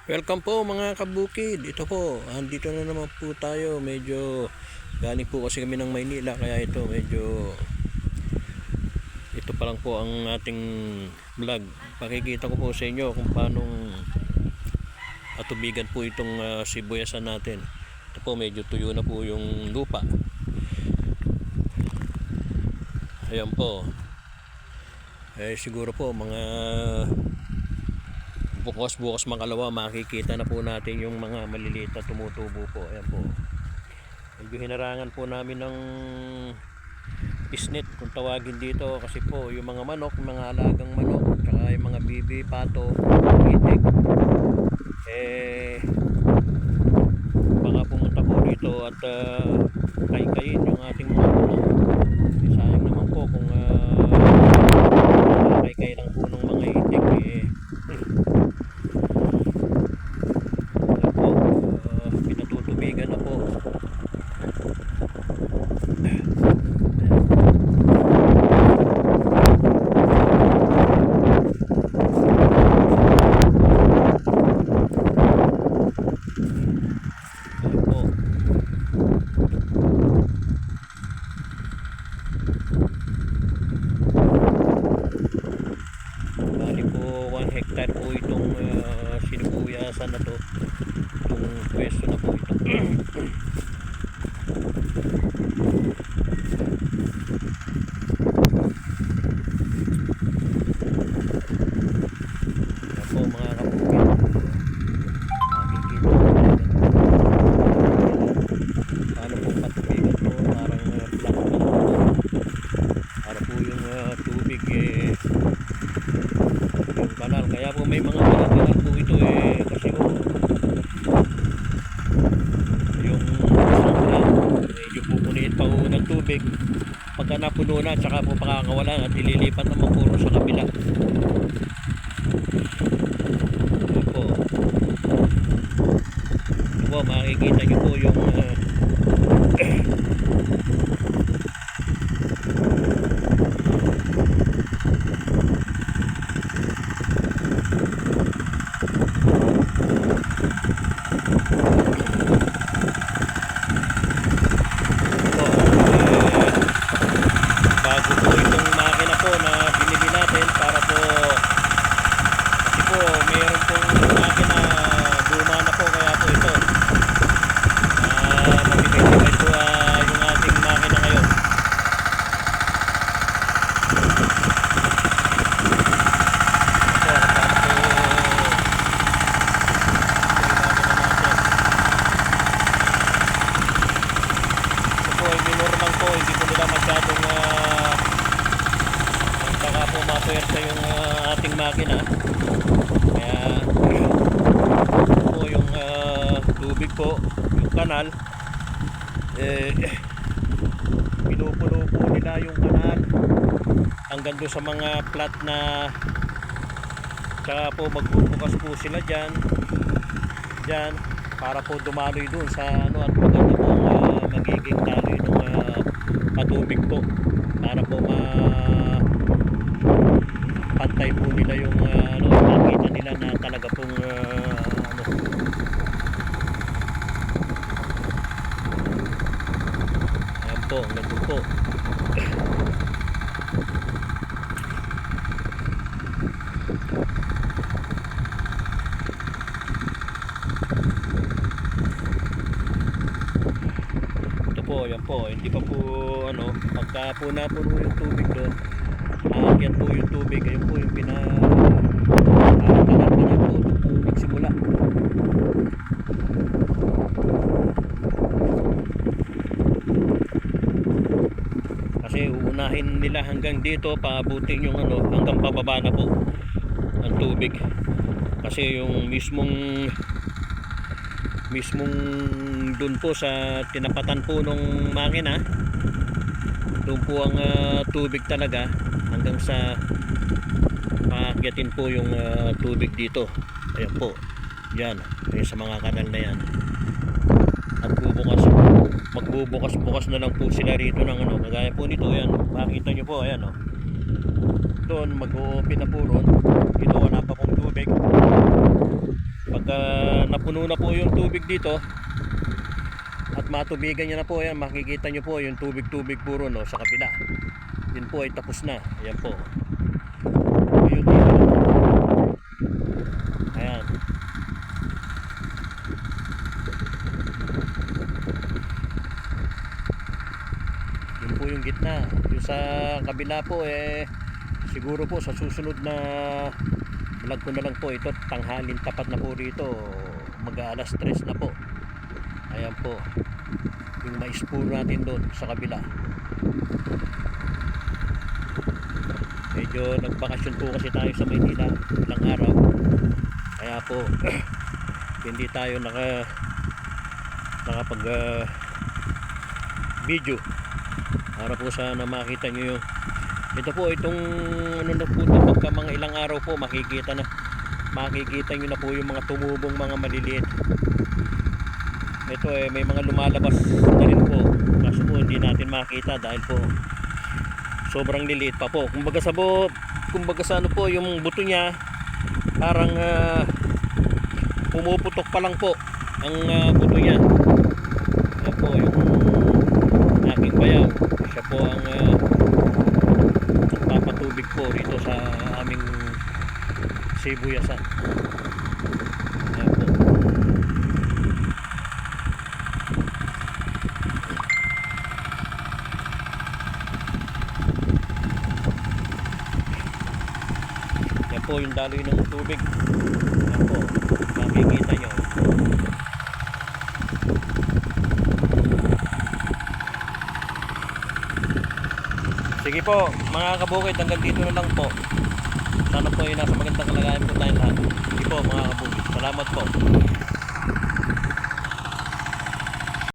Welcome po mga kabukid. Ito po, andito na naman po tayo. Medyo galing po kasi kami ng Maynila, kaya ito medyo ito pa lang po ang ating vlog. Pakikita ko po sa inyo kung paano atubigan po itong sibuyasan natin. Ito po, medyo tuyo na po yung lupa. Ayan po. Siguro po mga bukas makalawa makikita na po natin yung mga maliliit na tumutubo po. Ayan po, medyo hinarangan po namin ng isnet kung tawagin dito, kasi po yung mga manok, mga alagang manok, tsaka yung mga bibi, pato, itik, baka pumunta po dito at kain yung ating mga manok. Sayang naman po kung kay lang po ng mga itik pinatutubigan na po. Bali po 1 hectare po itong sinubuyasan na to, itong pwesto na po ito. Yan po mga kapugin, makikita paano po patubigan to. Parang flat na po para po yung tubig yung kanal, kaya po may mga kanal po ito kasi po yung medyo pupunin pa po ng tubig. Pagka napuno na, tsaka po pakakawalan at ililipat naman puro sa kabila. Ito po, makikita nyo po yung bago po itong makina po na binili natin, para po kasi po mayroon pong makina luma na po, kaya po ito mabibigay po yung ating makina ngayon. Normal po, hindi po nila masyadong baka po mapuwersa yung ating makina, kaya po yung tubig po, yung kanal pinupuno po nila yung kanal hanggang doon sa mga plat na, tsaka po magbubukas po sila dyan para po dumaloy doon sa ano, at maganda po magiging daloy ng patubig po, para po pantay po nila yung makita nila na talaga pong ayan po, ganun po. Yan po, hindi pa po pagka po napuno yung tubig doon, aakyat po yung tubig. Ayun po yung kanal po nagsimula. Kasi uunahin nila hanggang dito, paabutin yung hanggang pababa na po ang tubig, kasi yung mismong dun po sa tinapatan po nung makina, doon po ang tubig talaga, hanggang sa paakyatin po yung tubig dito. Ayan po, yan, sa mga kanal na yan, at magbubukas na lang po sila rito ng kagaya po nito. Ayan, makita nyo po, ayan doon mag-open na po ron. Ito wala pa pong tubig. Pagka mapuno na po yung tubig dito at matubigan niya na po yan, makikita nyo po yung tubig puro no, sa kabila. Yun po ay tapos na. Ayan po. Ayun dito. Ayan. Yun po yung gitna. Yung sa kabila po siguro po sa susunod na vlog ko na lang po ito, tanghalin tapat na po dito, mag-aalas 3 na po. Ayan po yung mais-puro natin doon sa kabila. Medyo nagbakasyon po kasi tayo sa Maynila ilang araw, kaya po hindi tayo nakapag video para po sana makita nyo yung ito po, itong ano na po, pagka mga ilang araw po makikita nyo na po yung mga tumubong mga maliliit. Ito may mga lumalabas na rin po, kaso po hindi natin makita dahil po sobrang liliit pa po. Kumbaga sa ano po, yung buto niya parang pumuputok pa lang po ang buto niya. Ayan po yung aking bayaw, siya po ang nagpapatubig po rito sa aming sibuyasan. Ayan po. Yan po yung daloy ng tubig. Yan po, makikita nyo. Sige po mga kabukid, hanggang dito na lang po. Sana po ay nasa magandang kalagayan po tayo lahat. Sige po mga kabukid, salamat po.